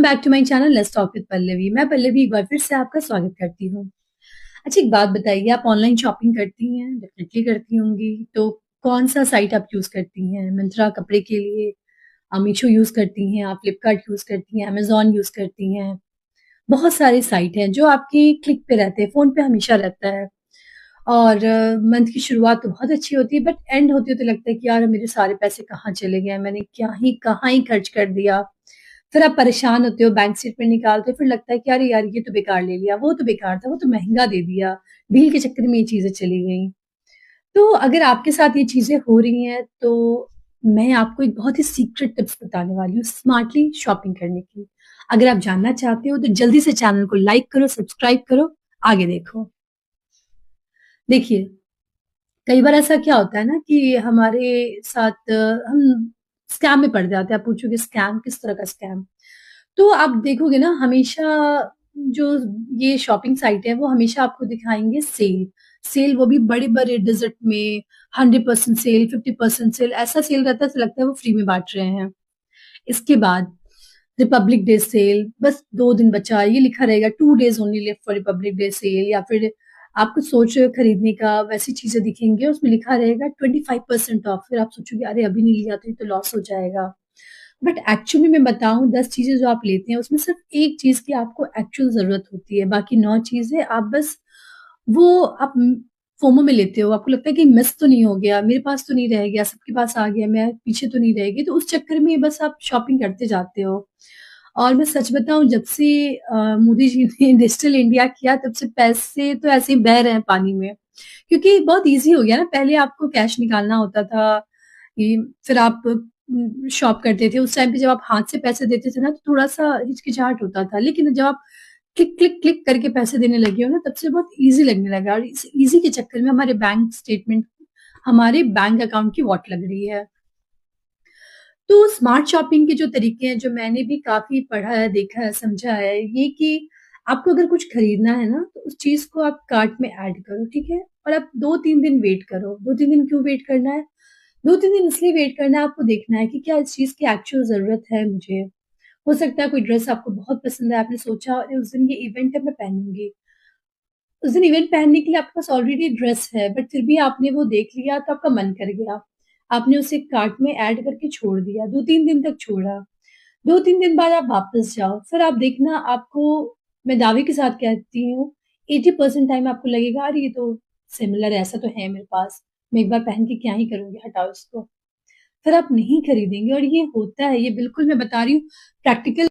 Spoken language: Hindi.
Back to my channel let's talk with Pallavi. मैं पल्लवी एक बार फिर से आपका स्वागत करती हूँ। अच्छा, एक बात बताइए, आप ऑनलाइन शॉपिंग करती हैं? डेफिनेटली करती होंगी। तो कौन-सा साइट आप यूज़ करती हैं? मिंत्रा कपड़े के लिए, मीशो यूज़ करती हैं, आप फ्लिपकार्ट यूज़ करती हैं, अमेज़न यूज़ करती हैं। बहुत सारे साइट हैं जो आपकी क्लिक पे रहते हैं, फ़ोन पे हमेशा रहता है। और मंथ की शुरुआत तो बहुत अच्छी होती है, बट एंड होते होते लगता है कि यार मेरे सारे पैसे कहाँ चले गए, मैंने क्या ही कहाँ ही खर्च कर दिया। फिर आप परेशान होते हो, बैंक स्टेटमेंट निकालते हो, फिर लगता है कि अरे यार ये तो बेकार ले लिया, वो तो बेकार था, वो तो महंगा दे दिया, डील के चक्कर में ये चीजें चली गई। तो अगर आपके साथ ये चीजें हो रही हैं तो मैं आपको एक बहुत ही सीक्रेट टिप्स बताने वाली हूँ स्मार्टली शॉपिंग करने की। अगर आप जानना चाहते हो तो जल्दी से चैनल को लाइक करो, सब्सक्राइब करो, आगे देखो। देखिए, कई बार ऐसा क्या होता है ना कि हमारे साथ हम स्कैम में पड़ जाते हैं। आप पूछोगे स्कैम किस तरह का स्कैम? तो आप देखोगे ना, हमेशा जो ये शॉपिंग साइट है वो हमेशा आपको दिखाएंगे सेल। सेल वो भी बड़े बड़े डिजिट में, 100% सेल, 50% सेल, ऐसा सेल रहता है, ऐसा लगता है वो फ्री में बांट रहे हैं। इसके बाद रिपब्लिक डे सेल, बस 2 दिन बचा है, ये लिखा रहेगा 2 days only left for republic day sale. या फिर आप कुछ सोच रहे हो खरीदने का, वैसी चीजें दिखेंगे, उसमें लिखा रहेगा 25% ऑफ। फिर आप सोचोगे अरे अभी नहीं लिया तो ये तो लॉस हो जाएगा। बट एक्चुअली मैं बताऊं, 10 चीजें जो आप लेते हैं उसमें सिर्फ एक चीज की आपको एक्चुअल जरूरत होती है, बाकी 9 चीजें आप बस वो आप फोमो में लेते हो। आपको लगता है कि मिस तो नहीं हो गया, मेरे पास तो नहीं रह गया, सबके पास आ गया, मैं पीछे तो नहीं रह गई, तो उस चक्कर में बस आप शॉपिंग करते जाते हो। और मैं सच बताऊं, जब से मोदी जी ने डिजिटल इंडिया किया, तब से पैसे तो ऐसे ही बह रहे हैं पानी में। क्योंकि बहुत इजी हो गया ना, पहले आपको कैश निकालना होता था, ये फिर आप शॉप करते थे। उस टाइम पे जब आप हाथ से पैसे देते थे ना तो थोड़ा सा हिचकिचाहट होता था, लेकिन जब आप क्लिक क्लिक क्लिक करके पैसे देने लगे हो ना, तब से बहुत इजी लगने लगा। और इस इजी के चक्कर में हमारे बैंक स्टेटमेंट, हमारे बैंक अकाउंट की वॉट लग रही है। तो स्मार्ट शॉपिंग के जो तरीके हैं, जो मैंने भी काफी पढ़ा है, देखा है, समझा है, ये कि आपको अगर कुछ खरीदना है ना तो उस चीज को आप कार्ट में ऐड करो, ठीक है? और आप 2-3 दिन वेट करो। 2-3 दिन क्यों वेट करना है? 2-3 दिन इसलिए वेट करना है, आपको देखना है कि क्या इस चीज की एक्चुअल जरूरत है मुझे। हो सकता है कोई ड्रेस आपको बहुत पसंद है, आपने सोचा अरे उस दिन ये इवेंट है, मैं पहनूंगी। उस दिन इवेंट पहनने के लिए आपके पास ऑलरेडी ड्रेस है, बट फिर भी आपने वो देख लिया तो आपका मन कर गया, आपने उसे कार्ट में ऐड करके छोड़ दिया, 2-3 दिन तक छोड़ा। 2-3 दिन बाद आप वापस जाओ, फिर आप देखना आपको, मैं दावे के साथ कहती हूँ, 80% टाइम आपको लगेगा अरे ये तो सिमिलर है, ऐसा तो है मेरे पास, मैं एक बार पहन के क्या ही करूंगी, हटाओ इसको। फिर आप नहीं खरीदेंगे। और ये होता है, ये बिल्कुल मैं बता रही हूँ, प्रैक्टिकल